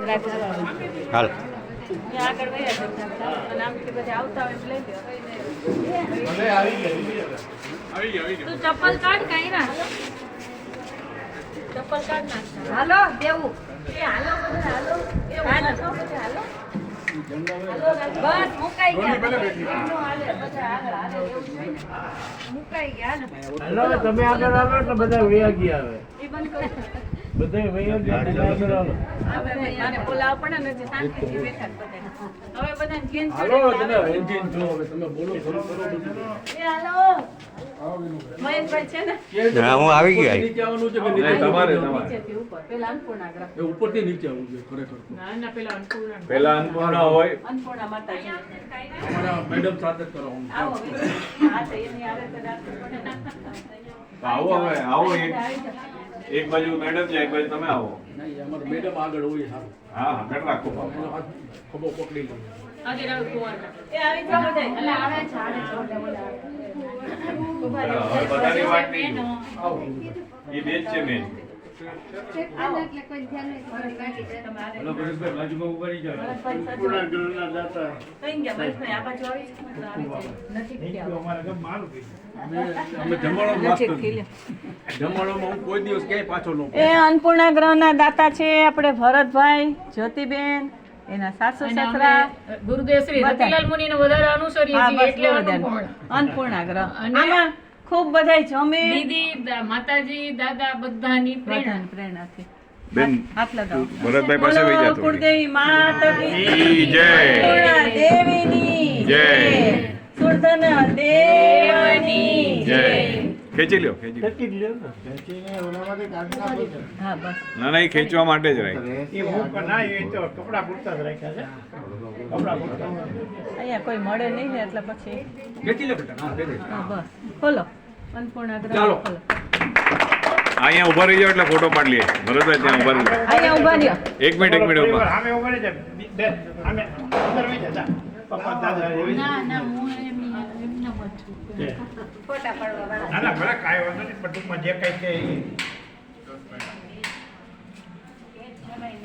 હાલ આગળ વયા જતા અને આમથી બધા આવતા હોય એટલે લઈ લ્યો. તું ચપ્પલ કાઢ કાઈ ના ચપ્પલ કાઢ નાખ. હાલો દેવું એ હાલો બધા હાલો એ હાલો બધા હાલો બસ મુકાઈ ગયા એમનો હાલે બધા આગળ હાલે એવું જોઈએ ને મુકાઈ ગયા હાલો તમે આગળ આવો એટલે બધા વયા ગયા હવે એ બંધ કરો બધા વયા ગયા એટલે આગળ આવો હવે મારે બોલાવ પડે ને જે શાંતિથી બેઠા બધા હવે બધા ઘેન હાલો તમે એન્જિન જો હવે તમે બોલો ખરો કરો બધું એ હાલો મહેશભાઈ છે ને હા, હું આવી ગયો. નીચે આવવાનું છે કે નીચે તમારે નીચેથી ઉપર પેલા અન્નપૂર્ણા ગ્રહ એ ઉપરથી નીચે આવવું જોઈએ ખરેખર ના ના પેલા અન્નપૂર્ણા પેલા અન્નપૂર્ણા હોય અન્નપૂર્ણા માતાજી અમારા મેડમ સાથે જ કરાવવાનું આવો હા તો એની આરે તો રાખવું પડે ને. આવો હવે આવો આવી જાઓ. એક બાજુ મેડમ છે એક બાજુ તમે આવો નહીં અમારા મેડમ આગળ હોય સારું હા હા રાખો એનો હાથ ખભો પકડી લો આજે રાવ કુંવરના. એ આવી જાઓ બધા. એટલે આવે છે આને છોડે બોલા. ઉભા રહો. હવે બધાની વાત નહીં આવો એ બે જ છે મેન આવો. હલો પરેશભાઈ બાજુમાં ઉભા રહી જાઓ ભરતભાઈ સાચું. કઈ ગયા ભરતભાઈ? આ બાજુ આવી છે? આવી જાય. નજીકથી આવો. અમે જમાડો નજીકથી લે. જમાડોમાં હું કોઈ દિવસ ક્યાંય પાછો ન એ અન્નપૂર્ણા ગ્રહના દાતા છે આપણે ભરતભાઈ, જ્યોતિબેન, એના સાસુ સસરા ગુરુદેવ શ્રી રતિલાલ મુનિને વધારે અનુસરીએ હા, છીએ બસ એટલે બહુ બધા. અનુકૂળ. અન્નપૂર્ણા ગ્રહ અને આમાં ખૂબ બધાય જમે દીદી માતાજી દાદા બધાની પ્રેરણા બધાની પ્રેરણાથી બેન હાથ લગાવો. ભરતભાઈ પાસે વહી જાતો. કુળદેવી માતા કી જય. અન્નપૂર્ણા દેવીની જય. સુરધન દેવની જય ખેંચી લ્યો ખેંચી લ્યો. હા બસ ના ના એ ખેંચવા માટે જ રાખ અહીંયા કોઈ મળે નહીં ને એટલે પછી ખેંચી લે બેટા હા ખેંચી લે. હા બસ ખોલો અન્નપૂર્ણા ગ્રહ ચાલો. ખોલો. અહીંયા ઉભા રહી જાઓ એટલે ફોટો પાડી લઈએ ભરતભાઈ ત્યાં ઉભા રહી જાઓ. અહીંયા ઊભા રહ્યો. એક મિનિટ ઉભા ના ના હું એમના મત છું ફોટા પાડવા વાળા.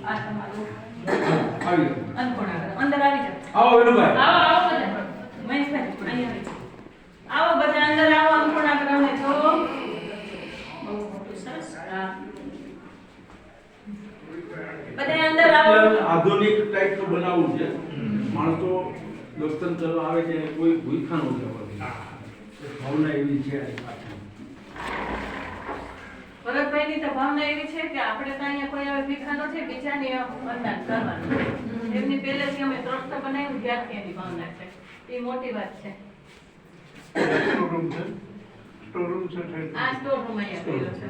આ તમારું આવી જાઓ. અન્નપૂર્ણા ગ્રહ. અંદર આવી જાઓ. આવો વિનુભાઈ આવો આવો બધા. મહેશભાઈ અહીંયા આવી જાઓ. આવો બધા અંદર આવો અન્નપૂર્ણા ગ્રહને જો. બહુ મોટું સરસ. હા. બધા અંદર આવો. આધુનિક ટાઈપ નું બનાવવું છે માણસો દર્શન કરવા આવે છે કોઈ ભૂખા ન જવા ભાવના એવી છે આ પાછળ. ભરતભાઈની તો ભાવના એવી છે કે આપણે તો અહીંયા કોઈ હવે ભીખા નથી, બીજાની વંદન કરવાનું. એમની પહેલેથી અમે દ્રષ્ટ બનાવ્યું ત્યારથી એની ભાવના છે. એ મોટી વાત છે. આ સ્ટોર રૂમ અહીંયા કર્યો છે.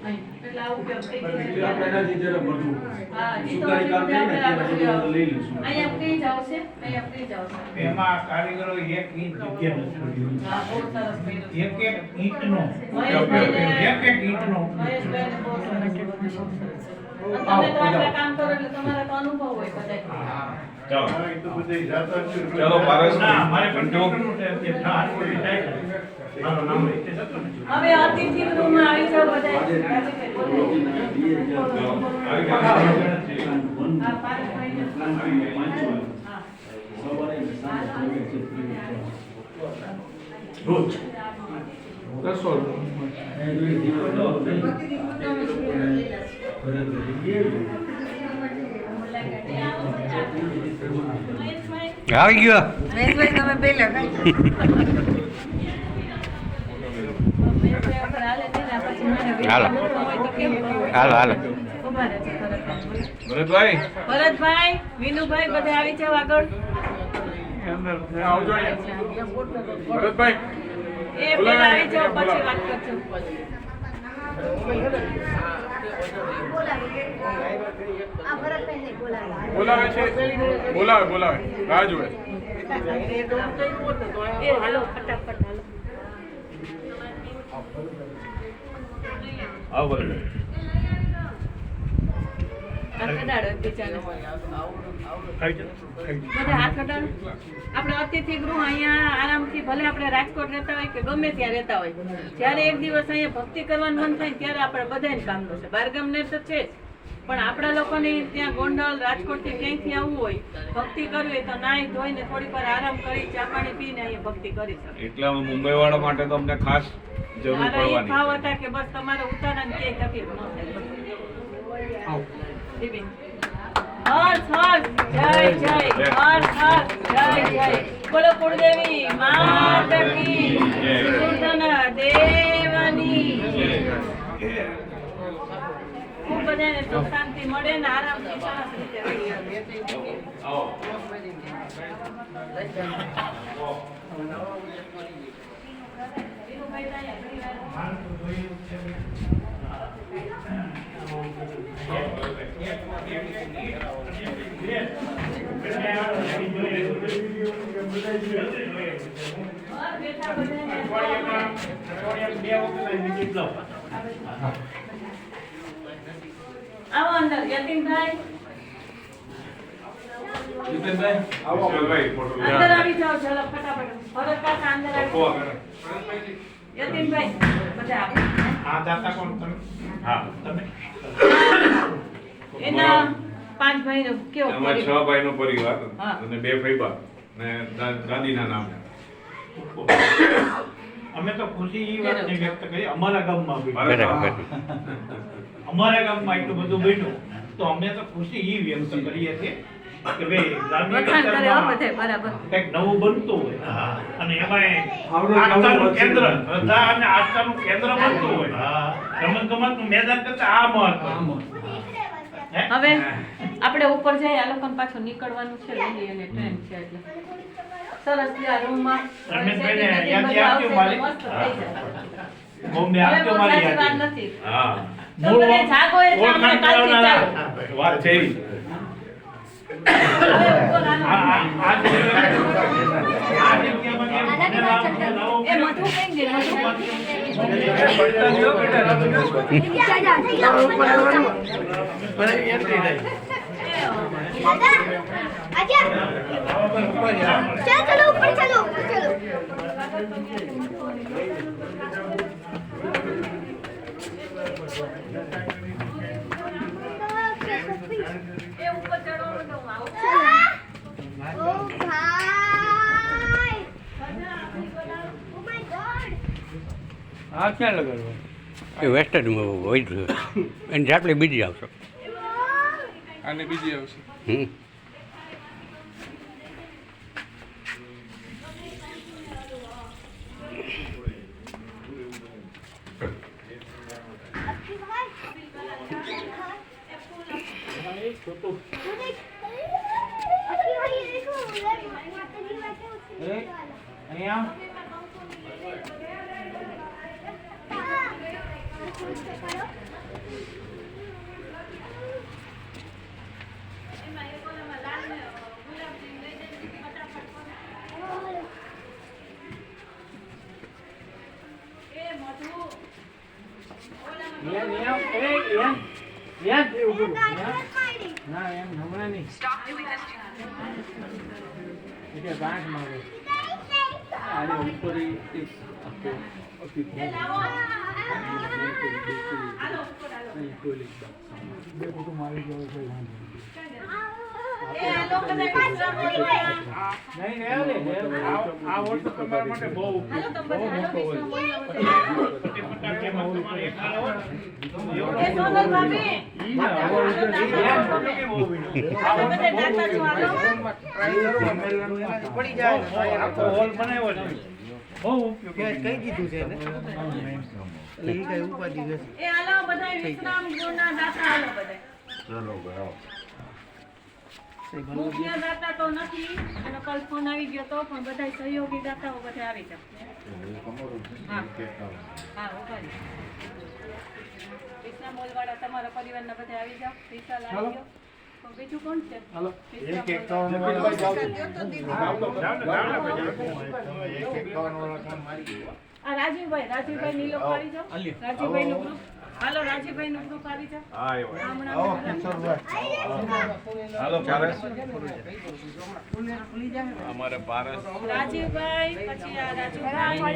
અહીં. એટલે આ ઉપયોગ થઈ ગયો એટલે છે. આપણે એનાથી જરા બધું હા, ઈ તો સુધારી કામ થાય ને ત્યારે બધું આપણે લઈ લઈશું. અહીંયા ફ્રીજ આવશે. અહીંયા ફ્રીજ આવશે. એમાં કારીગરો એક ઈંટ જગ્યા નથી છોડ્યું. હા, બહુ સરસ કર્યું છે. એક એક ઈંટનો મહેશભાઈને- એક એક ઈંટનો મહેશભાઈને બહુ સરસ કર્યું. બહુ સરસ. અને તમે તો આટલા કામ કરો એટલે તમારા તો અનુભવ હોય બધાય. ચાલો હા, એ તો બધાય જાતો જ છે. ચાલો, પારસ. ના, મારે ઘંટો. ઈંટનું છે, તે ના, આટલું થાય. મારું નામ રીતે જતો નથી. હવે અતિથિ ગૃહમાં આવી જાઓ બધાય. રાજુભાઈ બોલો. આવી ગયા. હા, પારસભાઈને. હા. રોજ કરશો આવી ગયો. મહેશભાઈ તમે પહેલા કઈ મહેશભાઈ ઉપર હાલે છે ને પછી મને હાલો. હોય તો કેમ કરવું? હાલો હાલો. ઉભા રહેજો ભરતભાઈ. ભરતભાઈ ભરતભાઈ, વિનુભાઈ બધા આવી જાવ આગળ. આવજો અહીંયા. ભરતભાઈ એ પેલા આવી જાવ પછી વાત કરજો. બોલાવે છે બોલાવે રાહ જુએ. એ હાલો ફટાફટ હાલો. આવો ભરતભાઈ. હાથ અડાડો એકબીજાને. બધા હાથ અડાડો. આપણે અતિથિ ગૃહ અહીંયા આરામથી ભલે આપણે રાજકોટ રહેતા હોય કે ગમે ત્યાં રહેતા હોય, જ્યારે એક દિવસ અહીંયા ભક્તિ કરવાનું મન થાય ત્યારે આપણે બધાને કામનું છે. બહારગામને તો છે જ, પણ આપણા લોકોને ત્યાં ગોંડલ રાજકોટથી ક્યાંયથી આવવું હોય ભક્તિ કરવી હોય તો નાહી ધોઈને થોડીક વાર આરામ કરી ચા પાણી પીને અહીંયા ભક્તિ કરી શકે. એટલે અમે મુંબઈ વાળા માટે તો અમને ખાસ જરૂર મારા એ ભાવ પડવાની હતા કે બસ તમારે ઉતારાને ક્યાંય તકલીફ ન થાય. દીબેન. હર્ષ હર્ષ જય જય હર્ષ હર્ષ જય જય બોલો કુળદેવી માત કી સુદર્શન દેવની ખૂબ બધાને સુખ શાંતિ મળે ને આરામથી સરસ રીતે રહી આવો અંદર યતીનભાઈ આવો. વિશાલભાઈ, ફોટો લે. અંદર આવી જાઓ ચલો ફટાફટ ભરત કાકા અંદર આવી જાઓ. યતીનભાઈ બધા આવો. આ દાતા કોણ તમે? હા તમે? એના 5 ભાઈનો કેવો એમાં 6 પરિવાર? ભાઈનો પરિવાર હા. અને 2 ફૈબા ને દાદીના નામે. અમે તો ખુશી એ વાતની વ્યક્ત કરી અમારા ગામમાં બી. બરાબર. અમારા ગામમાં એટલું બધું બન્યું તો અમે તો ખુશી એ વ્યક્ત કરીએ છીએ કે ભાઈ ગ્રામ્ય વખાણ કરે હો વિસ્તારમાં બધે બરાબર. કંઈક નવું બનતું હોય અને એમાં આવડે આસ્થાનું નવું કેન્દ્ર વચ્ચે. શ્રદ્ધા અને આસ્થાનું કેન્દ્ર બનતું હોય રમત ગમતનું મેદાન કરતા આ મહત્વ. હે? હવે આપણે ઉપર જઈએ આ લોકોને પાછું નીકળવાનું છે રેલી અને ટ્રેન છે એટલે સરસ ત્યાં રૂમમાં રમેશભાઈને યાદી આપજો મારી. મસ્ત થઈ જાય. બોમ્બે હવે આપજો બહુ મારી સાચી વાત યાદી. નથી. હા તો બધે જાગો એટલે અમને ઓળખાણ કાલથી કરાવનારા. ચાલો. વાત છે ઈ. હવે ઉપર આનો- આ જગ્યામાં કેમ ભણેલા એ મધુ કઈ ગઈ મધુ चलो ऊपर चलो ऊपर चलो એ ઉપર ચડવાનું તો હું આવું. ओ भाई ओ माय गॉड આ ક્યાં લગાડવાનું? એ વેસ્ટર્નમાં હોય છે એની જાટલી બીજી આવશે. આને બીજી આવશે. હમ. अभी भाई अभी भाई ये देखो उधर माता जी बैठे उसके અહીંયા આ વર્ષ તમારા માટે બહુ હોલ બનાવ્યો છે બહુ ઉપયોગી એ હાલો બધાય વિશ્રામ ગૃહના દાતા હાલો બધાય. મુખ્ય દાતા તો નથી અને કાલ ફોન આવી ગયો તો પણ બધાય સહયોગી દાતાઓ બધા આવી જાવ. હા ઉભા રહો. વિશ્રામ હોલવાળા તમારા પરિવારના બધા આવી જાવ. વિશાલ આવી ગયો. તો બીજું કોણ છે? આ રાજીવભાઈ નીલો આવી જાવ. રાજીવભાઈ નું ગ્રુપ હાલો રાજીવભાઈ નું ગ્રુપ આવી જાવ. હા એવો आएगा હાલો પારસ અમારે પારસ રાજીવભાઈ પછી આ રાજુભાઈ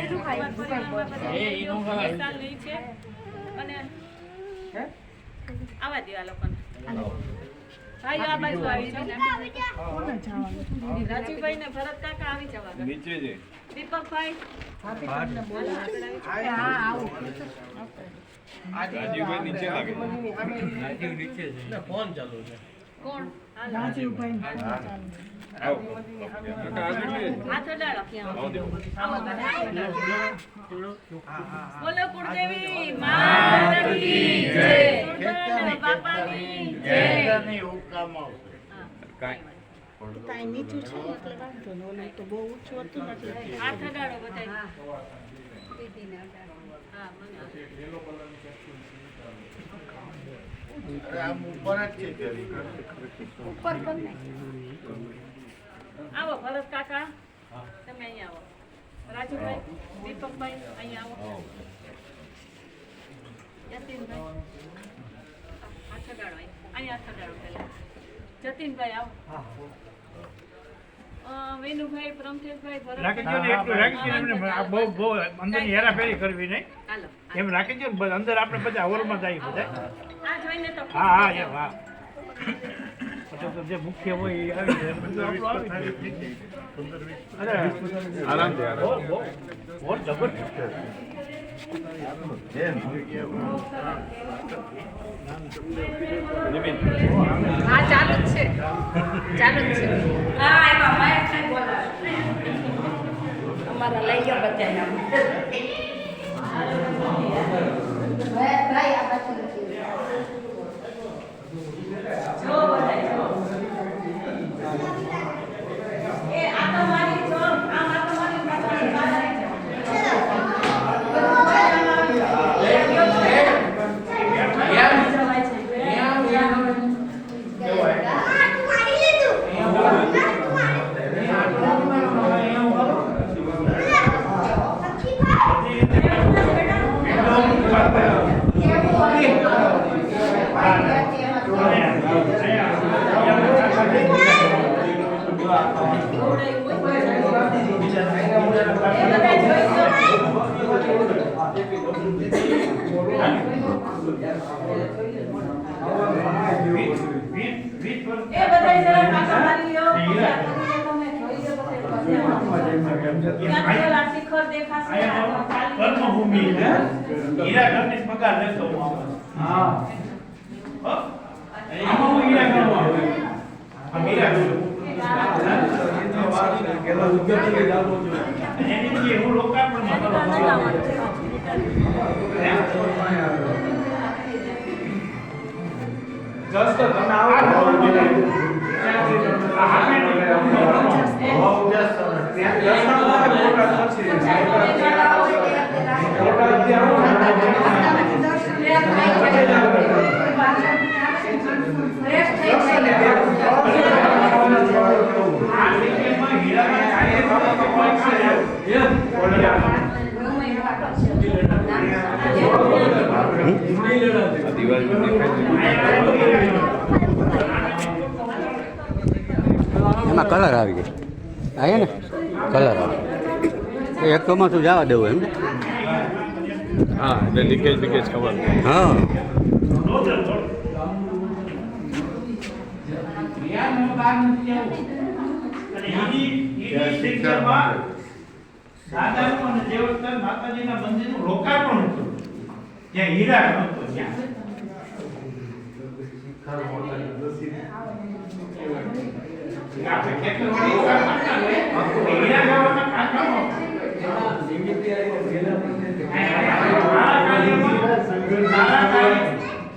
વિશાલ નહીં છે અને આવા દે આ લોકોને ભાઈ આ બાજુ આવી જાઓ. રાજીવભાઈ ને ભરત કાકા આવી જવા. નીચે છે દીપકભાઈ રાજીવભાઈ નીચે લાગે રાજીવ નીચે છે. કોણ? આવો હાથ અડાડો ક્યાં? આવો બધા. બોલો કુળદેવી માતા કી જય. કુળદેવ બાપાની જય. કાંઈ હાથ અડાડો બધા. હા મને આવો ભરત કાકા તમે અહીંયા આવો. રાજુભાઈ દીપકભાઈ અહીંયા આવો. જતીનભાઈ હાથ અડાડો અહીંયા હાથ અડાડો પહેલા. જતીનભાઈ આવો. વેનુભાઈ પ્રમથેશભાઈ ભરત રાખી દો ને એટલું રાખી દો એમને બહુ અંદરની હેરાફેરી કરવી નહીં હાલો એમ રાખી દો ને અંદર આપણે બધા હોલમાં જાય બધા આ જોઈને તો હા હા એમ હા પછી તો જે મુખ્ય હોય એ આવી જાય બધું આપણું આવી જાય. અરે આરામથી બહુ જબરજસ્ત છે. હા ચાલુ જ છે ચાલુ જ છે હા એમાં માઈક છે બોલાવે. અમારા લઈ ગયો બધાને. જો બધાય જો. એ આ તો મારી જો આમ આ તો મારી પાછળ બહાર આવી જાઓ. એ બધાય જરા કાકા મારી લ્યો. તમે જોઈ લો બધે. ત્યાં પેલા શિખર દેખાશે. કર્મભૂમિ છે હીરા ઘરની પગાર લેતો હું આમાં. હા હો? આમાં હું હીરા ઘરનો આવું. આ હીરા ઘર. એની જગ્યાએ હું લોકાર્પણમાં કરવા માંગુ જસ્ટ તમે આવો એમાં કલર આવી ગયો આવ્યા ને કલર આવે એક ચોમાસું જવા દેવું એમ ને. હા એટલે લીકેજ બીકેજ ખબર હા દાદાનું અને દેવસ્થાન માતાજીના મંદિરનું લોકાર્પણ હતું જ્યાં હીરા હતો ત્યાં આપણે ખેતરવાડી હીરા ગાવાના કાકાનો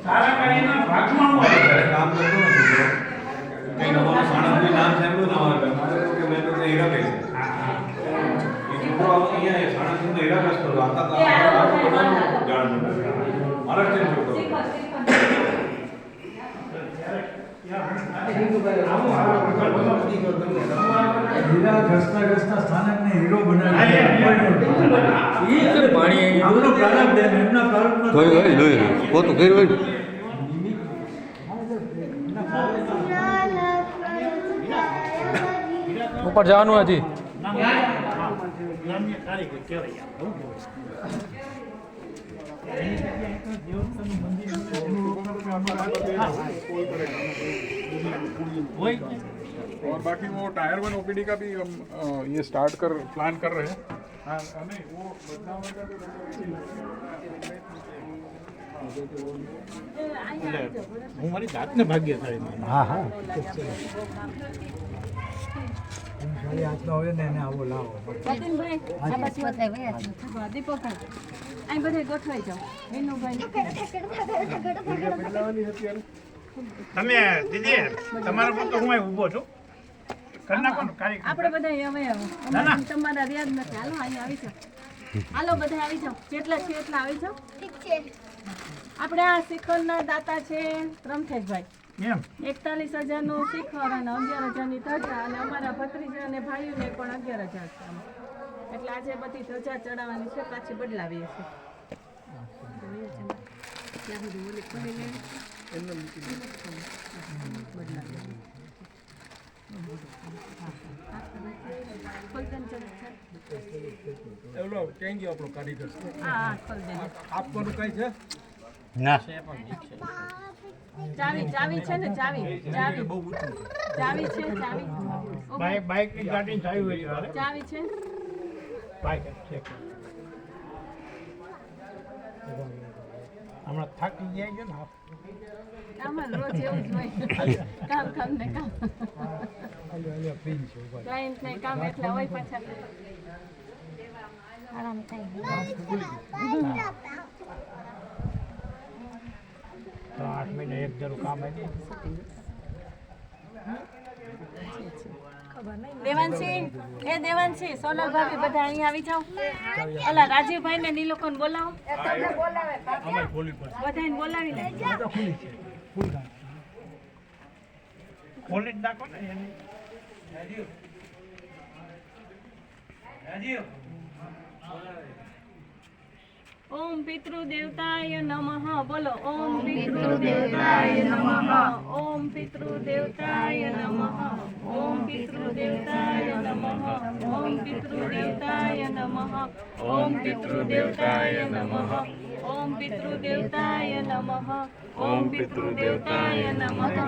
સારા કાર્યના ભાગમાં હોય કામ કરતો નથી કઈ નવાનું સાણંદનું નામ સાંભળ્યું ને અમારા કે મેં તો હીરા કહી છે એ છોકરો અહીંયા સાણંદનો હીરા કસ કરતો આખા જાણ મહારાષ્ટ્રીયન છોકરો હીરા ઘસતા ઘસતા સ્થાનકને હીરો બનાવી આપણો પ્રારંભ છે એમના પ્રારંભમાં જોયું હોય જોયું પોતું કર્યું હોય ને ઉપર જવાનું હજી ગ્રામ્ય કારીગર કહેવાય और बाकी वो टायर 1 ओपीडी का भी हम ये स्टार्ट कर प्लान कर रहे हैं हाँ नहीं वो बदनाम का હું મારી જાતને ભાગ્યશાળી માનું. હા હા આજનો હોય ને એને આવો લાવો જતીનભાઈ, આ બાજુ હા, દીપકભાઈ અહીં બધે ગોઠવાઈ જાઓ. વિનુભાઈ તમે દીદી તમારા પર તો હું અહીં ઊભો છું કરી નાખો ને કાર્યક્રમ. આપણે બધા હવે ના, ના. તમારા રિયાજ નથી. હાલો અહીંયા આવી જાઓ. હાલો બધા આવી જાઓ. જેટલા છે એટલા આવી જાઓ. ઠીક છે. આપણે આ શિખરના દાતા છે રમઠેશભાઈ. એમ 41,000 નું શિખર અને 11,000 ની ધજા અને અમારા ભત્રીજા અને ભાઈઓને પણ 11,000 છે આમાં. એટલે આજે બધી ધજા ચડાવવાની છે, પાછી બદલાવીએ છીએ. ત્યાં સુધી ઓલી ખોલી લેવી. બદલાવીએ. ખોલતન છે. એવલો ક્યાં ગયો આપણો કારીગર હા, ખોલ દેજો. આપવાનું કઈ છે ના ચાવી છે ને ચાવી છે ચાવી. બાઇક ની ગાડી ચાવી હોય તારે ચાવી છે. બાઇક છે હમણાં થાકી જાય છે ને આમાં રોજ એવું જ હોય. કામ ને કામ. ક્લાયન્ટ ને કામ એટલા હોય પાછા. આરામ થાય. તો 8 મહિને એક જરૂર કામ આવી દેવાંશી સોનલ ભાભી બધા અહીંયા આવી જાઓ. ઓલા રાજીવભાઈ ને નીલોકોને બોલાવો. બધાને બોલાવી લે. ખોલી જ નાખો ને એની ઓમ પિતૃદેવતાય નમઃ. બોલો ઓમ પિતૃદેવતાય નમઃ. ઓમ પિતૃદેવતાય નમઃ. ઓમ પિતૃદેવતાય નમઃ. ઓમ પિતૃદેવતાય નમઃ. ઓમ પિતૃદેવતાય નમઃ. ઓમ પિતૃદેવતાય નમઃ. ઓમ પિતૃદેવતાય નમઃ.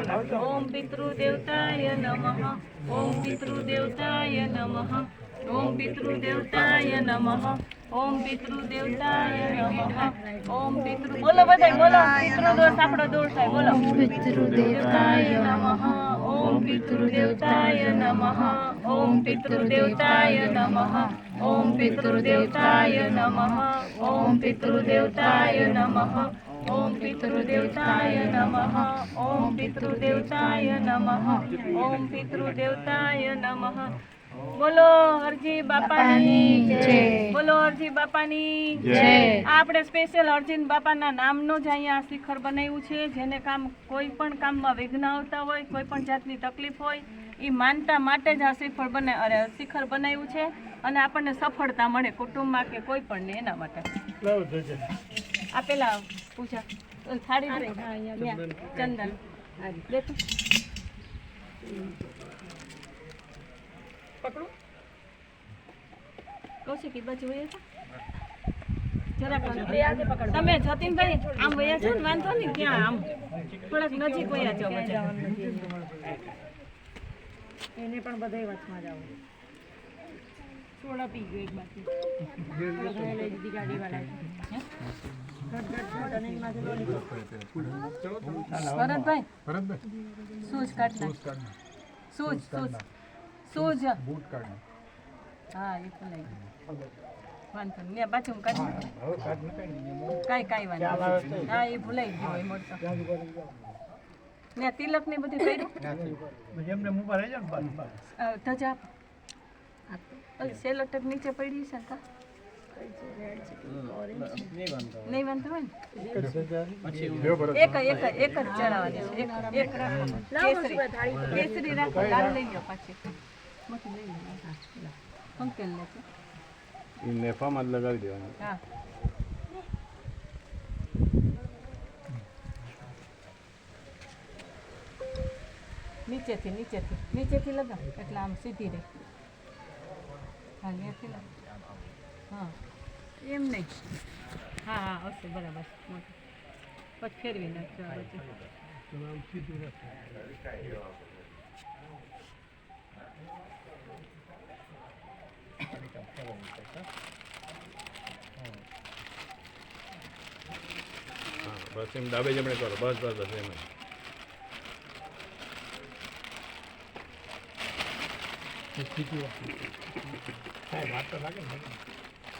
ઓમ પિતૃદેવતાય નમઃ. ઓમ પિતૃદેવતાય નમઃ. ઓમ પિતૃદેવતાય નમઃ. ઓમ પિતૃદેવતાય નમઃ. ઓમ પિતૃ બોલો બધાય બોલો. પિતૃદોષ આપણો દૂર થાય. બોલો પિતૃદેવતાય નમઃ. ઓમ પિતૃદેવતાય નમઃ. ઓમ પિતૃદેવતાય નમઃ. ઓમ પિતૃદેવતાય નમઃ. ઓમ પિતૃદેવતાય નમઃ. ઓમ પિતૃદેવતાય નમઃ. ઓમ પિતૃદેવતાય નમઃ. ઓમ પિતૃદેવતાય નમઃ. બોલો હરજી બાપાની જય. બોલો હરજી બાપાની જય. આપણે સ્પેશિયલ હરજી બાપાના નામનો જ અહીંયા શિખર બનાવ્યું છે. જેને કોઈ પણ કામમાં વિઘ્ન આવતા હોય, કોઈ પણ જાતની તકલીફ હોય, એ માનતા માટે જ આ શિખર બનાવ્યું છે. અને આપણને સફળતા મળે કુટુંબમાં કે કોઈ પણ ને એના માટે. આ પેલા પૂજા થાળી ચંદન લેતું પકડું. કૌશિક બાજુ વયા છો જરાક તમે જતીનભાઈ આમ વયા છો ને વાંધો નહીં. ત્યાં આમ થોડાક નજીક વયા છો. એને પણ બધા વચમાં જાવ. સોડા પી ગયો એક બાકી લઈ દીધી ગાડી વાળા. ભરતભાઈ સૂજ કાઢ સૂજ बूट काढणं હા એ તો લઈ વાંધો નહીં. બાજુ કાઢી કાંઈ વાંધો. હા એ ભૂલાઈ ગયો હોય મોટો. ને તિલક ને બધું કર્યું એમને મુંબઈ રહી જાય ને બસ ધજા ઓલી સેલો ટક નીચે પડી છે કા નહીં વાંધો હોય ને. એક જ ચડાવવાની છે. એક કેસરી રાખો. લાલ લઈ લો પાછી મોટી લઈ લો. અંકેલ લે છે. નેફામાં જ લગાવી દેવાનું. હા નીચેથી લગાવ એટલે આમ સીધી રહે. હા ત્યાંથી લગાવ. હા એમ નહીં હા હા હશે બરાબર પછી ફેરવી નાખજો આ વચ્ચે. હા બસ એમ ડાબે જમણે કરો બસ બસ બસ એમ જ.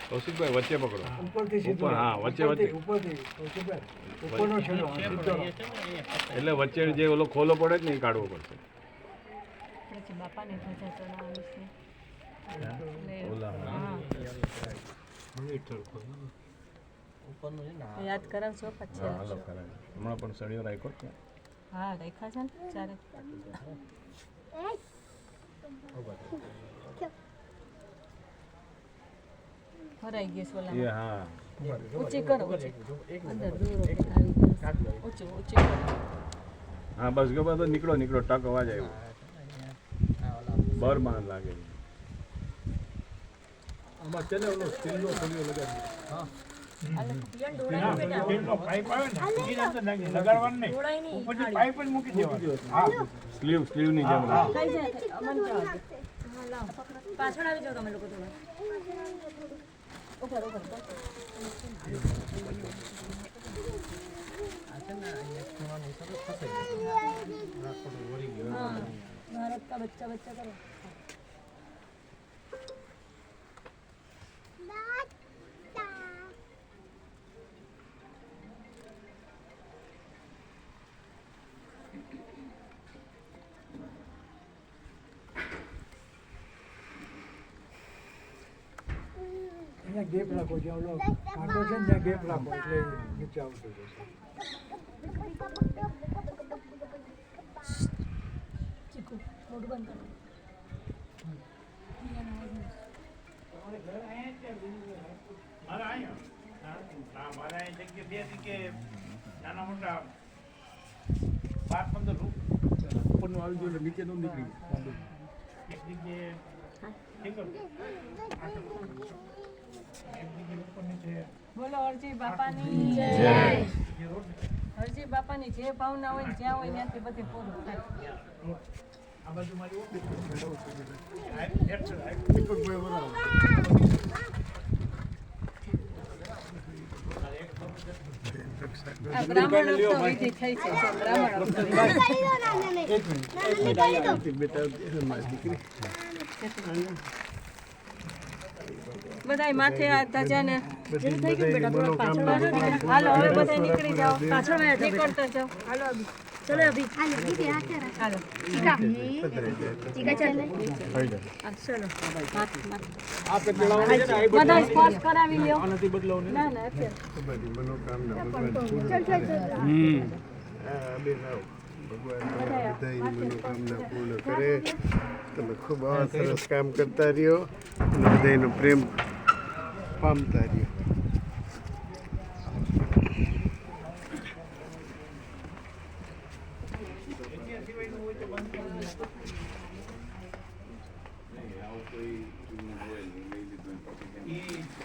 કૌશિકભાઈ વચ્ચે પકડો ઉપર હા વચ્ચે વચ્ચે એટલે વચ્ચે જે ઓલો ખોલો પડે જ ને એ કાઢવો પડશે. પછી બાપાને ધજા ચડાવવાની છે. યાદ કરાવજો પછી હાલો કરાય હમણાં પણ સળિયો રાખ્યો છે. હા રેખા છે ને ચારે ભરાઈ ગયું છે ઓલા એ હા ઊંચી કરો ઊંચી અંદર દૂર આવી ગયું ઊંચી ઊંચી કરો હા બસ ગયો બધો નીકળો નીકળો ટક અવાજ આવ્યો બરમાન લાગે આમાં છે ને ઓલો સ્ટીલનો ફોલિયો લગાડી હા પાઇપ આવે ને એ અંદર લગાડવાનું નહીં ઉપરથી પાઇપ જ મૂકી દેવાનું. હા સ્લીવ ની જેમ થઈ જાય અમન જવા દે પાછળ આવી જાવ તમે લોકો થોડા ઉપર ઉપર भारत का बच्चा बच्चा करो અહીંયા ગેપ રાખો જ્યાં ઓલો કાંટો છે ને ત્યાં ગેપ રાખો એટલે નીચે આવતું જશે. चीकू मोड़ बंद करो મારા અહીંયા મારા અહીં જગ્યા બે જગ્યાએ નાના મોટા 12-15 રૂમ ઉપરનું આવી ગયું એટલે નીચે નો નીકળી એક જગ્યાએ સિંગલ એક જગ્યાએ ઉપર નીચે बोलो हरजी बापानी जय हरजी बापानी जे भावना હોય ને જ્યાં હોય ત્યાંથી બધે પૂરું થાય આ બાજુ મારી ઓફિસ આ બ્રાહ્મણ તો વિધિ થઈ છે બ્રાહ્મણ બધાય માથે આ ધજાને થઈ ગયું બેટા થોડો પાછળ હાલો હવે બધા નીકળી જાઓ પાછળ નીકળતા જાઓ હાલો અભી ચલો અભી હાલો દીદી હાથે રાખ હાલો ચીકા ચાલે ચલો હાથ આ પેટલાઓ છે ને આ બધા સ્પર્શ કરાવી લ્યો આનાથી બદલાવ ને ના ના અત્યારે બધી મનોકામના ભગવાન બધાની મનોકામના પૂર્ણ કરે. તમે ખૂબ આવા સરસ કામ કરતા રહ્યો અને બધાનો પ્રેમ પામતા રહ્યો.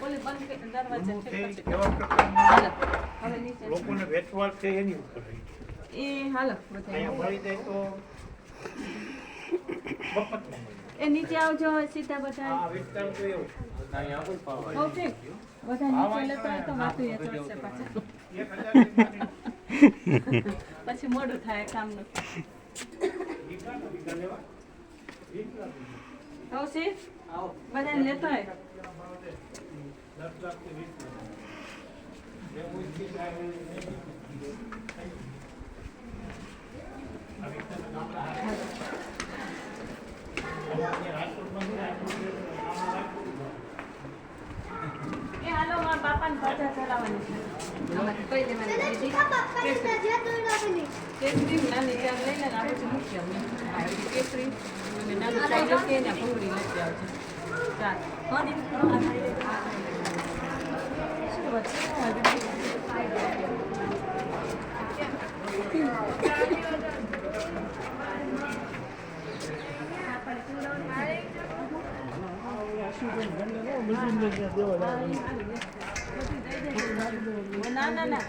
ઓલી બંધ કે દરવાજા છે પછી કેવા પ્રકારના હાલો હવે નીચે લોકોને વેચવાટ છે એની ઉપર એ હાલો બધા અહીંયા મળી જાય તો મફતમાં મળે. એ નીચે આવજો હવે સીધા બધા આ વિસ્તાર તો એવો ઓકે બધા નીચે લેતા હોય તો માથું એ ચડશે પાછા 1000 પછી મોડું થાય કામનું કૌશિક બધાને લેતો હોય 10 લાખ થી 20 લાખ એ હાલો મારા બાપાને ધજા ચડાવવાની છે કઈ લેવાની કેસરી નાની ચાર લઈને આપણે છે મૂકી આવું કેસરી અને નાનું ચાર લખીએ ને ભૂંગળી લખી આવજો ચાર હા દીદી શું વાત છે ના ના ના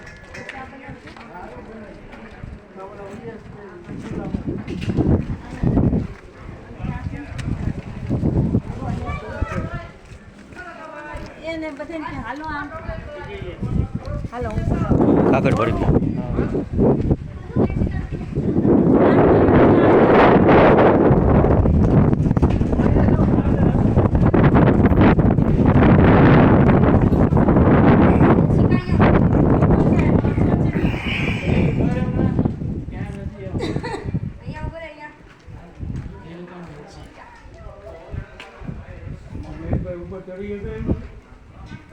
એને બધાને હાલો આમ હાલો કાગળ ભરી દો.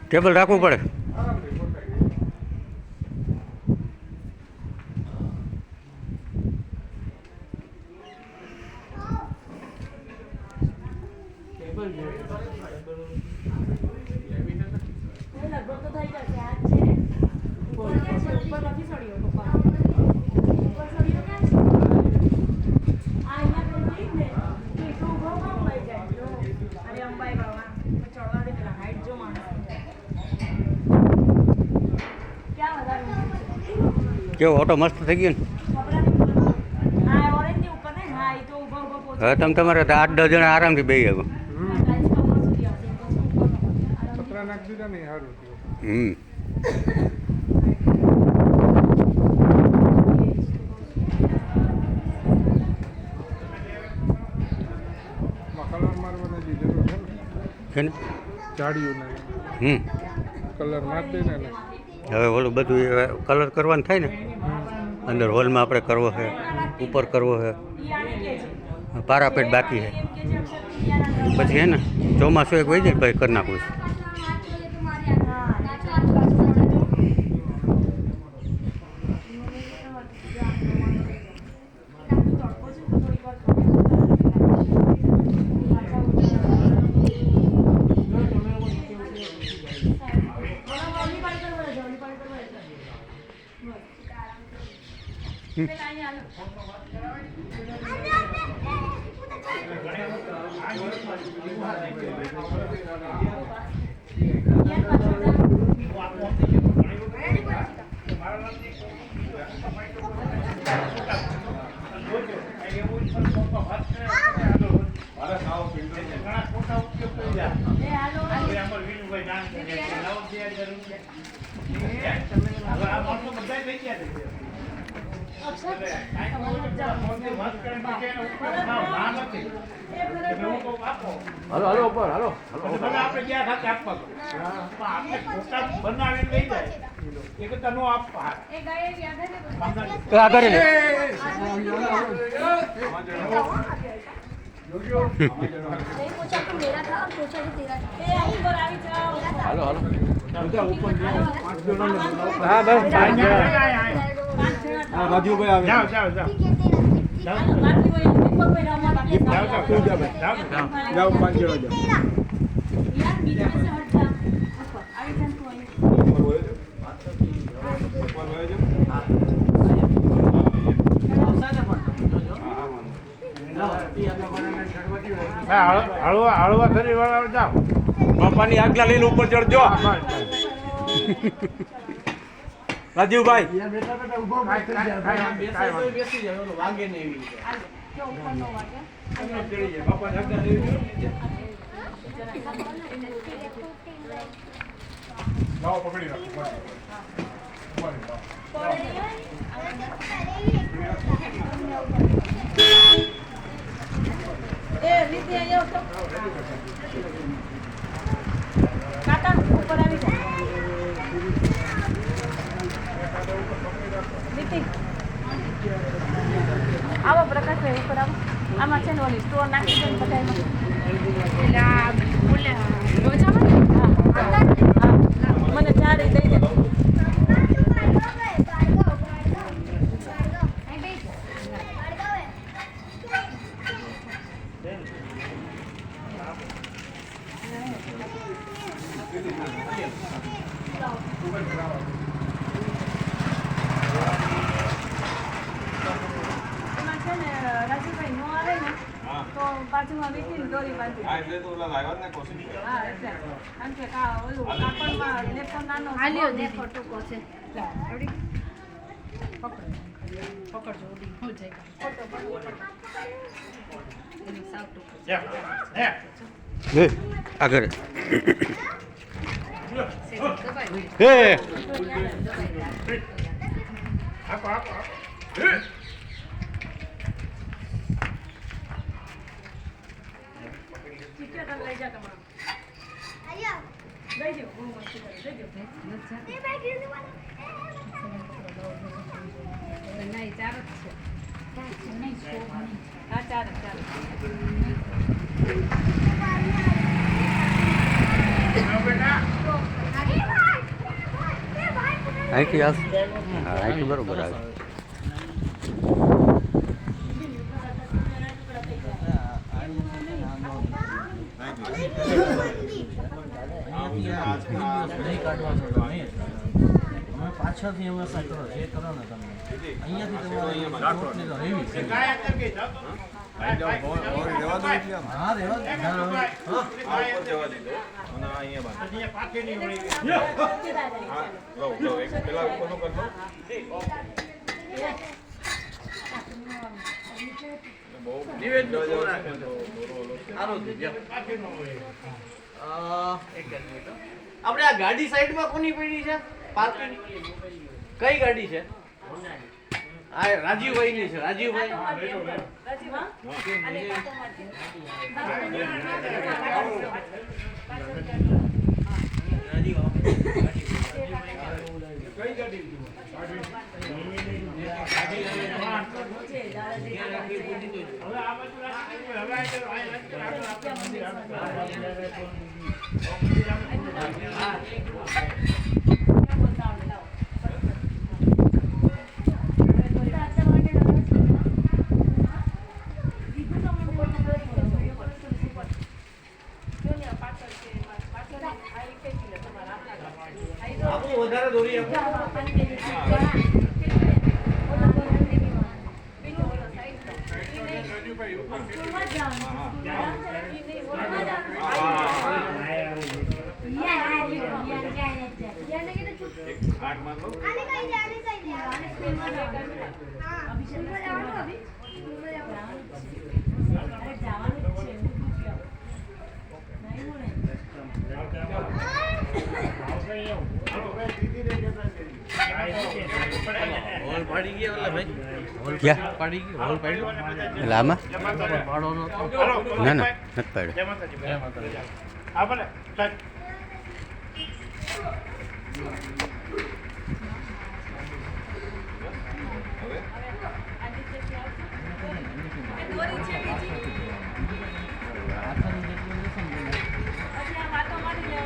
ટેબલ રાખવું પડે. લગભગ તો થઈ જશે આ છે ઉપર નથી સળ્યો પપ્પા ઉપર સળ્યો ક્યાં છે આ અહીંયા તો નહીં ને એ તો ઉભો કામ લઈ જાય અરે અંબાઈ બાબા ચડવા દે પેલા હાઈટ જો માણસ ક્યાં વધારે કેવો ઓટો મસ્ત થઈ ગયો ને. આ ઓરેન્જ ની ઉપર ને હા એ તો ઉભો ઉભો પહોંચે હવે તમે તમારે 8-10 જણા આરામથી બેસી આવો. પતરા નાખી દીધા ને સારું થયું. કલર મારવાની જે જરૂર છે ને છે ને. જાડીઓને કલર મારી દે ને હવે ઓલું બધું કલર કરવાનું થાય ને. અંદર હોલમાં આપણે કરવો છે, ઉપર કરવો છે, પારાપેટ બાકી છે. પછી હે ને ચોમાસું એક હોય જાય ભાઈ કરી નાખવું છે. હાલો હાલો ઉપર હાલો આપણે ગયા ખાતે આપવા આપણે ફોટા બનાવીને લઈ જાય એક તો નો આપવા આગળ લે. હાલો હાલો હા બસ રાજુભાઈ જાઓ જાઓ જાઓ જાઓ 5 જણા જાઓ. હળવા શરીર વાળા જાઓ બાપાની આજ્ઞા લઈને ઉપર ચડજો રાજીવભાઈ. લાવો પકડી રાખો. એ રીતિ અહીંયા તો કાકા ઉપર આવી જાય રીતિ આવો પ્રકાશભાઈ ઉપર આવો આમાં છે ને ઓલી સ્ટોર નાખી દો ને બધામાં મને ચારે દઈ દે રાજુભાઈ નો આવે ને તો બાજુમાં વીટીની દોરી બાંધી. હા એટલે તો ઓલા લાવ્યા ને કોશિશ હા એટલે કારણ કે ઓલું કાપડમાં લેફો નાનો આલ્યો દેખો ટૂંકો છે પકડજો ઉડી હું જઈ એની સાવ ટૂંકો આગળ દબાઈ હે ચિકન લઈ જા તમારો લઈ દો બહુ મસ્ત કરે લઈ દો નહીં ચાર જ છે હા ચાર અહીંથી આવશે હા અહીંથી બરોબર આવે પાછળથી અમે સાચો જે કરો ને તમે અહીંયાથી તમારે રેવી છે હા રેવા જવા દીધો અને અહીંયા પાછળની હા લો એક પેલા ઉપરનો કરતો આપણે આ ગાડી સાઈડમાં કોની પડી છે પાર્કિંગ કઈ ગાડી છે આ રાજીવભાઈ ની છે રાજીવભાઈ વધારે દોરી ક્યાં પડી ગઈ હોલ પડ્યો એટલે આમાં ભાડો નો ના ના નથી પાડ્યો દોરી છે બીજી પછી આ વાતો મારી લે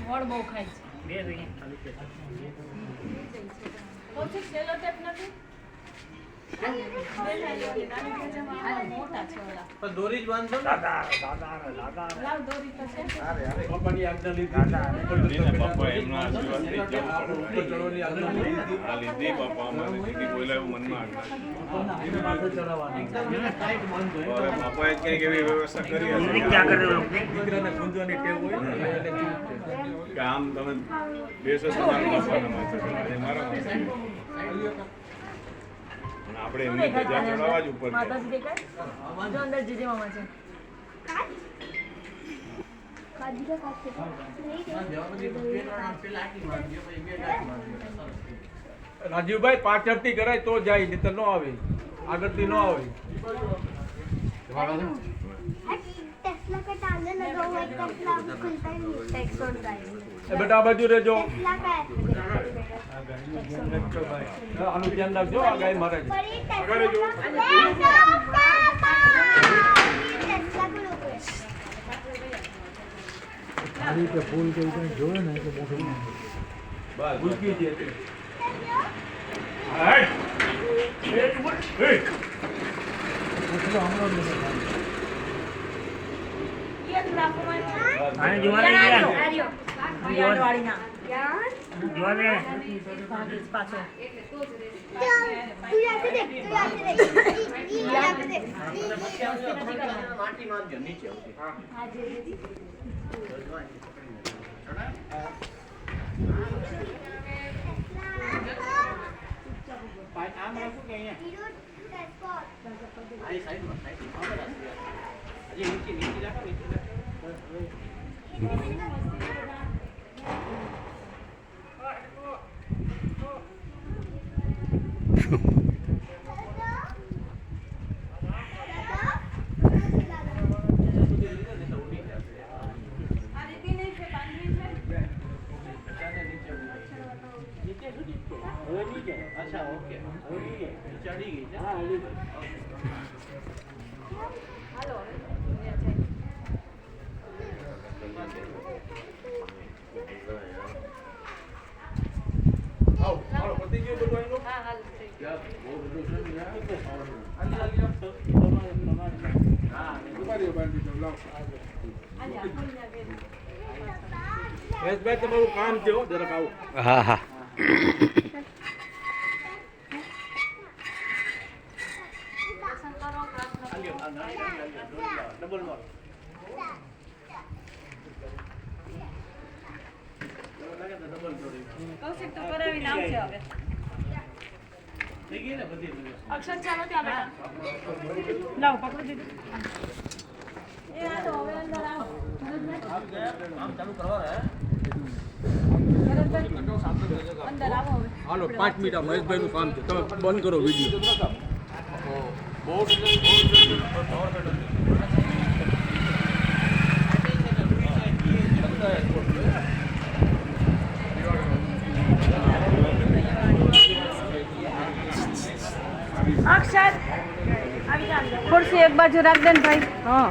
વળ બહુ ખાય છે. સેલો ટેપ નથી મોટા છે ઓલા. પણ દોરી જ બાંધશો ને? લાવ દોરી તો છે. પપ્પાની આજ્ઞા લીધી. પપ્પા એમના આશીર્વાદ થી જવું ઉપર ચડવાની આજ્ઞા લીધી. આ લીધી પપ્પા અમારે દીદી બોલાવ્યું મનમાં એને માથે ચડાવવાની. ટાઈટ બાંધો એમ. હવે પપ્પાએ કંઈક એવી વ્યવસ્થા કરી હશે દીકરાને ગુંજવાની ટેવ હોય ને એટલે ચૂપ છે. કે આમ તમે બેસો તમારા પપ્પાના માથે આજે મારા માથે અને આપણે એમની ધજા ચડાવવા જ ઉપર છે. માતાજી દેખાય? જો અંદર જીજી મામા છે. રાજીવભાઈ પાછળથી કરાય તો જાય, નહીં તો ન આવે. આગળથી ન આવે. એ બેટા આ બાજુ રહેજો. આનું ધ્યાન રાખજો. આ ગાય મારે છે. આગળ રહેજો. આ રીતે ફૂલ કે એવું કંઈ જોવે ને એટલે મોટું બસ ભૂલકી છે. યસ રાખો મને. આર્યો. વાળી ના. ભાગીશ પાછો. માટી માંગજો નીચે આમ રાખું કે અહીંયા આ સાઈડમાં હજી નીચે રાખો નીચે અચ્છા ઓકે ચડી ગઈ છે. હા હાલો પતી ગયું બધું એનું? બહુ બધું છે ને યાર. તમારી બાંધી દો, લાવો. મહેશભાઈ તમારું કામ છે હો, જરાક આવો. હા હા ડબલ મારો. કૌશિક તો કરાવીને આવશે હવે. થઈ ગઈ ને બધી અક્ષર ચાલો ત્યાં બેટા. લાવો પકડી દીધું. એ આ તો હવે અંદર આવો. કામ ચાલુ કરવા હે. અંદર આવો હવે. હાલો 5 મિનિટ આ મહેશભાઈનું કામ છે. તમે બંધ કરો વિડીયો. અક્ષર આવી જા. ખુરશી એક બાજુ રાખ દે ને ભાઈ. હા